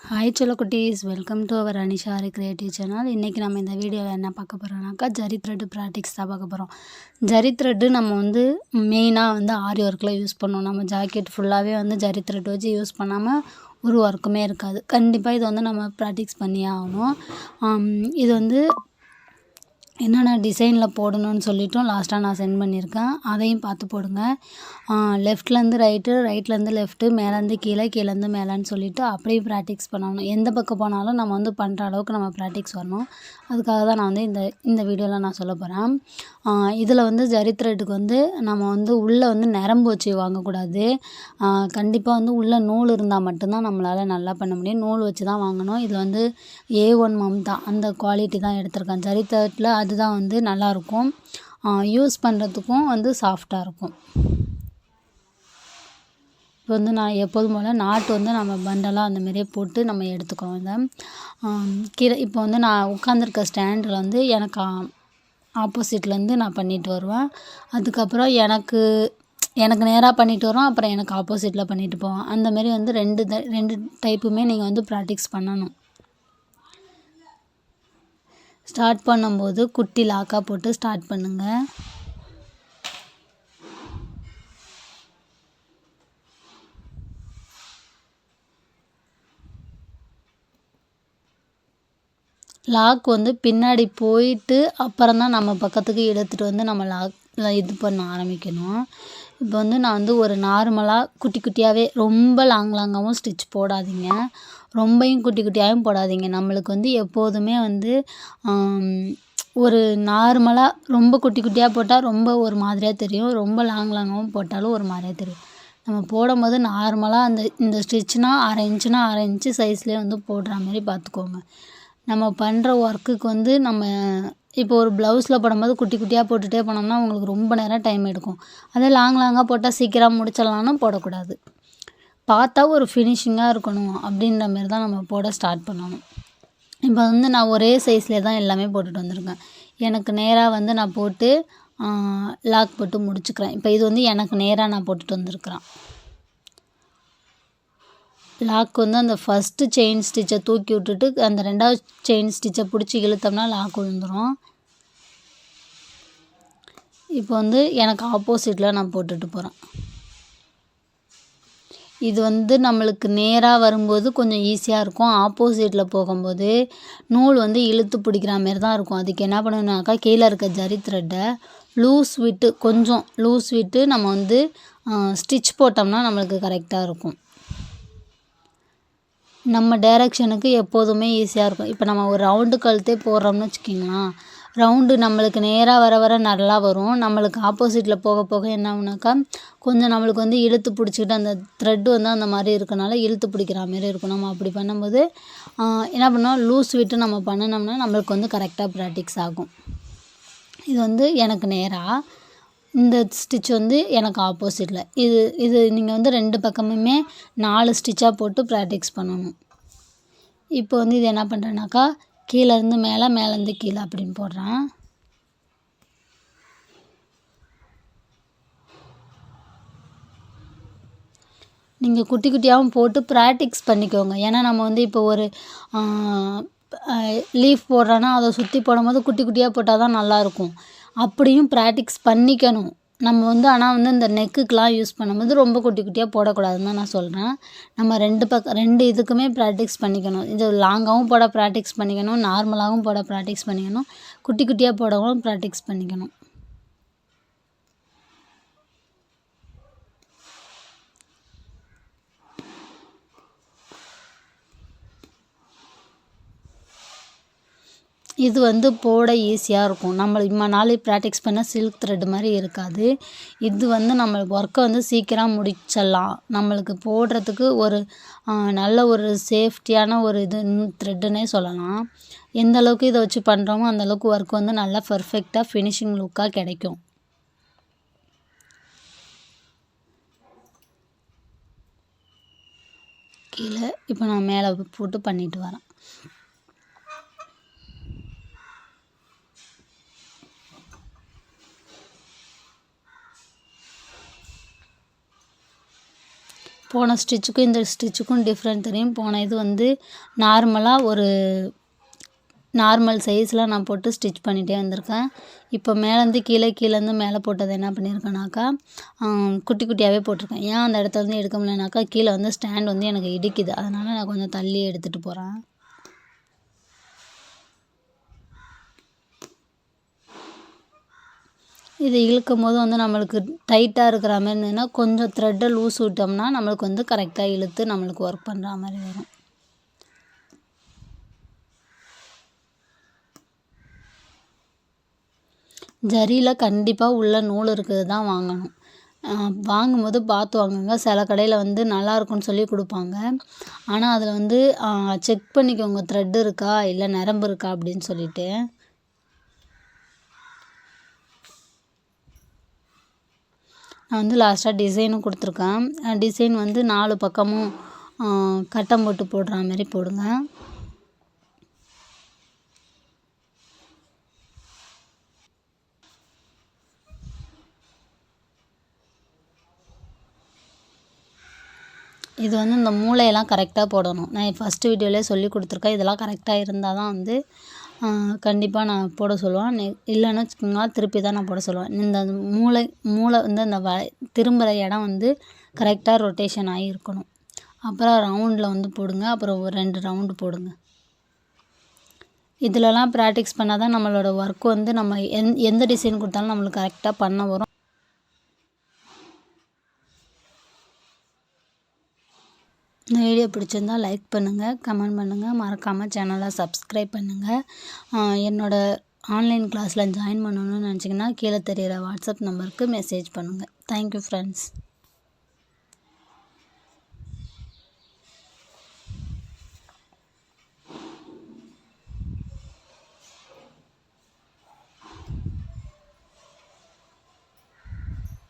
Hi செல்லக்குட்டீஸ், welcome to our Anishari creative channel. இன்றைக்கி நம்ம இந்த வீடியோவில் என்ன பார்க்க போகிறோம்னாக்கா, ஜரி த்ரெட்டு ப்ராக்டிக்ஸ் தான் பார்க்க போகிறோம். ஜரி த்ரெட்டு நம்ம மெயினாக ஆரி ஒர்க்கில் யூஸ் பண்ணுவோம். நம்ம ஜாக்கெட் ஃபுல்லாகவே ஜரி த்ரெட் வச்சு யூஸ் பண்ணாமல் ஒரு ஒர்க்குமே இருக்காது. கண்டிப்பாக இது நம்ம ப்ராக்டிக்ஸ் பண்ணியே ஆகணும். இது என்னென்ன டிசைனில் போடணும்னு சொல்லிட்டும் லாஸ்ட்டாக நான் சென்ட் பண்ணியிருக்கேன். அதையும் பார்த்து போடுங்க. லெஃப்ட்லேருந்து ரைட்டு, ரைட்லேருந்து லெஃப்ட்டு, மேலேருந்து கீழே, கீழேருந்து மேலேன்னு சொல்லிவிட்டு அப்படியே ப்ராக்டிக்ஸ் பண்ணணும். எந்த பக்கம் போனாலும் நம்ம பண்ணுற அளவுக்கு நம்ம ப்ராக்டிக்ஸ் வரணும். அதுக்காக தான் நான் இந்த வீடியோவில் நான் சொல்ல போகிறேன். இதில் ஜரி த்ரெட்டுக்கு நம்ம உள்ளே நரம்பு வச்சு வாங்கக்கூடாது. கண்டிப்பாக உள்ளே நூல் இருந்தால் மட்டும்தான் நம்மளால் நல்லா பண்ண முடியும். நூல் வச்சு தான் வாங்கணும். இதில் A1 மம்தா அந்த குவாலிட்டி தான் எடுத்திருக்கேன். ஜரி த்ரெட்டில் அதுதான் நல்லாயிருக்கும். யூஸ் பண்ணுறதுக்கும் சாஃப்டாக இருக்கும். இப்போ நான் எப்போதும் போல் நாட்டு நம்ம பண்டலாக அந்தமாரியே போட்டு நம்ம எடுத்துக்கிறோம். இதை கீழே இப்போ நான் உட்காந்துருக்க ஸ்டாண்டில் எனக்கு ஆப்போசிட்லேருந்து நான் பண்ணிட்டு வருவேன். அதுக்கப்புறம் எனக்கு நேராக பண்ணிட்டு வரோம், அப்புறம் எனக்கு ஆப்போசிட்டில் பண்ணிட்டு போவேன். அந்தமாரி ரெண்டு டைப்புமே நீங்கள் ப்ராக்டிக்ஸ் பண்ணணும். ஸ்டார்ட் பண்ணும்போது குட்டி லாக்காக போட்டு ஸ்டார்ட் பண்ணுங்கள். லாக் பின்னாடி போயிட்டு அப்புறம் தான் நம்ம பக்கத்துக்கு எடுத்துகிட்டு நம்ம லாக் இது பண்ண ஆரம்பிக்கணும். இப்போ நான் ஒரு நார்மலாக குட்டி குட்டியாகவே ரொம்ப லாங்காகவும் ஸ்டிச் போடாதீங்க, ரொம்பையும் குட்டி குட்டியாகவும் போடாதீங்க. நம்மளுக்கு எப்போதுமே ஒரு நார்மலாக ரொம்ப குட்டி குட்டியாக போட்டால் ரொம்ப ஒரு மாதிரியாக தெரியும், ரொம்ப லாங்காகவும் போட்டாலும் ஒரு மாதிரியாக தெரியும். நம்ம போடும்போது நார்மலாக இந்த ஸ்டிச்னால் 1/2 இன்ச்சுனா 1/2 இன்ச்சு சைஸ்லேயே போடுற மாதிரி பார்த்துக்கோங்க. நம்ம பண்ணுற ஒர்க்குக்கு நம்ம இப்போ ஒரு ப்ளவுஸில் போடும்போது குட்டி குட்டியாக போட்டுகிட்டே போனோம்னா உங்களுக்கு ரொம்ப நேரம் டைம் எடுக்கும். அதே லாங்காக போட்டால் சீக்கிரம் முடிச்சிடலான்னு போடக்கூடாது. பார்த்தா ஒரு ஃபினிஷிங்காக இருக்கணும் அப்படின்ற மாரி தான் நம்ம போட ஸ்டார்ட் பண்ணணும். இப்போ நான் ஒரே சைஸ்லேயே தான் எல்லாமே போட்டுட்டு வந்திருக்கேன். எனக்கு நேராக நான் போட்டு லாக் போட்டு முடிச்சுக்கிறேன். இப்போ இது எனக்கு நேராக நான் போட்டுட்டு வந்திருக்கிறேன். லாக் அந்த ஃபஸ்ட்டு செயின் ஸ்டிச்சை தூக்கி விட்டுட்டு அந்த 2வது செயின் ஸ்டிச்சை பிடிச்சி இழுத்தோம்னா லாக் விழுந்துடும். இப்போ எனக்கு ஆப்போசிட்டில் நான் போட்டுட்டு போகிறேன். இது நம்மளுக்கு நேராக வரும்போது கொஞ்சம் ஈஸியாக இருக்கும். ஆப்போசிட்டில் போகும்போது நூல் இழுத்து பிடிக்கிற மாரி தான் இருக்கும். அதுக்கு என்ன பண்ணணுன்னாக்கா, கீழே இருக்க ஜரி த்ரெட்டை கொஞ்சம் லூஸ் விட்டு நம்ம ஸ்டிச் போட்டோம்னா நம்மளுக்கு கரெக்டாக இருக்கும். நம்ம டைரெக்ஷனுக்கு எப்போதுமே ஈஸியாக இருக்கும். இப்போ நம்ம ஒரு ரவுண்டு கழுத்தே போடுறோம்னு வச்சுக்கிங்களேன், ரவுண்டு நம்மளுக்கு நேராக வர வர நல்லா வரும். நம்மளுக்கு ஆப்போசிட்டில் போக போக என்ன ஆகுனாக்கா, கொஞ்சம் நம்மளுக்கு இழுத்து பிடிச்சிக்கிட்டு அந்த த்ரெட்டு அந்த மாதிரி இருக்கனால இழுத்து பிடிக்கிற மாரி இருக்கும். நம்ம அப்படி பண்ணும்போது என்ன பண்ணோம், லூஸ் விட்டு நம்ம பண்ணினோம்னா நம்மளுக்கு கரெக்டாக ப்ராக்டிக்ஸ் ஆகும். இது எனக்கு நேராக, இந்த ஸ்டிச் எனக்கு ஆப்போசிட்டில். இது நீங்கள் 2 பக்கமுமே 4 ஸ்டிச்சாக போட்டு ப்ராக்டிக்ஸ் பண்ணணும். இப்போ இது என்ன பண்ணுறேன்னாக்கா, கீழேருந்து மேலே, மேலேருந்து கீழே அப்படின்னு போடுறேன். நீங்கள் குட்டி குட்டியாகவும் போட்டு ப்ராக்டிக்ஸ் பண்ணிக்கோங்க. ஏன்னா நம்ம இப்போ ஒரு லீஃப் போடுறோன்னா அதை சுற்றி போடும்போது குட்டி குட்டியாக போட்டால் தான் நல்லாயிருக்கும். அப்படியும் ப்ராக்டிக்ஸ் பண்ணிக்கணும். நம்ம ஆனால் இந்த நெக்குக்கெலாம் யூஸ் பண்ணும்போது ரொம்ப குட்டி குட்டியாக போடக்கூடாதுன்னு தான் நான் சொல்கிறேன். நம்ம 2 இதுக்குமே ப்ராக்டிக்ஸ் பண்ணிக்கணும். இது லாங்காகவும் போட ப்ராக்டிக்ஸ் பண்ணிக்கணும், நார்மலாகவும் போட ப்ராக்டிக்ஸ் பண்ணிக்கணும், குட்டி குட்டியாக போடவும் ப்ராக்டிக்ஸ் பண்ணிக்கணும். இது போட ஈஸியாக இருக்கும். நம்ம இம்மா நாள் ப்ராக்டிக்ஸ் பண்ண சில்க் த்ரெட் மாதிரி இருக்காது. இது நம்ம ஒர்க்கை சீக்கிரம் முடிச்சிடலாம். நம்மளுக்கு போடுறதுக்கு ஒரு நல்ல ஒரு சேஃப்டியான ஒரு த்ரெட்டுன்னே சொல்லலாம். எந்த அளவுக்கு இதை வச்சு பண்ணுறோமோ அந்தளவுக்கு ஒர்க் நல்லா பர்ஃபெக்டாக ஃபினிஷிங் லுக்காக கிடைக்கும். கீழே இப்போ நான் மேலே போட்டு பண்ணிட்டு வரேன். போன ஸ்டிச்சுக்கும் இந்த ஸ்டிச்சுக்கும் டிஃப்ரெண்ட் தெரியும். போன இது வந்து நார்மலாக ஒரு நார்மல் சைஸில் நான் போட்டு ஸ்டிச் பண்ணிகிட்டே வந்திருக்கேன். இப்போ மேலேருந்து கீழேருந்து மேலே போட்டது என்ன பண்ணியிருக்கேனாக்கா குட்டி குட்டியாகவே போட்டிருக்கேன். ஏன் அந்த இடத்துல வந்து எடுக்க முடியலனாக்கா கீழே வந்து ஸ்டாண்ட் வந்து எனக்கு இடிக்குது. அதனால் நான் கொஞ்சம் தள்ளி எடுத்துகிட்டு போகிறேன். இது இழுக்கும் போது வந்து நம்மளுக்கு டைட்டாக இருக்கிற மாதிரி இருந்ததுன்னா கொஞ்சம் த்ரெட்டை லூஸ் விட்டோம்னா நம்மளுக்கு வந்து கரெக்டாக இழுத்து நம்மளுக்கு ஒர்க் பண்ணுற மாதிரி வரும். ஜரியில் கண்டிப்பாக உள்ள நூல் இருக்கிறது தான் வாங்கணும். வாங்கும்போது பார்த்து வாங்குங்க. சில கடையில் வந்து நல்லாயிருக்குன்னு சொல்லி கொடுப்பாங்க. ஆனால் அதில் வந்து செக் பண்ணிக்கோங்க த்ரெட் இருக்கா இல்லை நரம்பு இருக்கா அப்படின்னு சொல்லிட்டு. நான் வந்து லாஸ்ட்டாக டிசைனும் கொடுத்துருக்கேன். டிசைன் வந்து 4 பக்கமும் கட்டம் போட்டு போடுற மாதிரி போடுங்க. இது வந்து இந்த மூளையெல்லாம் கரெக்டாக போடணும். நான் ஃபஸ்ட்டு வீடியோவிலே சொல்லி கொடுத்துருக்கேன். இதெல்லாம் கரெக்டாக இருந்தால் தான் வந்து கண்டிப்பாக நான் போட சொல்லுவேன். இல்லைன்னு வச்சுக்கோங்க திருப்பி தான் நான் போட சொல்லுவேன். இந்த மூளை வந்து அந்த திரும்புகிற இடம் வந்து கரெக்டாக ரொட்டேஷன் ஆகி இருக்கணும். அப்புறம் ரவுண்டில் வந்து போடுங்க. அப்புறம் ஒரு 2 ரவுண்டு போடுங்க. இதிலலாம் ப்ராக்டிஸ் பண்ணால் தான் நம்மளோட ஒர்க் வந்து நம்ம எந்த டிசைன் கொடுத்தாலும் நம்மளுக்கு கரெக்டாக பண்ண வரும். இந்த வீடியோ பிடிச்சிருந்தால் லைக் பண்ணுங்கள், கமெண்ட் பண்ணுங்கள், மறக்காமல் சேனலை சப்ஸ்கிரைப் பண்ணுங்கள். என்னோடய ஆன்லைன் கிளாஸில் ஜாயின் பண்ணணும்னு நினச்சிங்கன்னா கீழே தெரிகிற வாட்ஸ்அப் நம்பருக்கு மெசேஜ் பண்ணுங்கள். Thank you friends.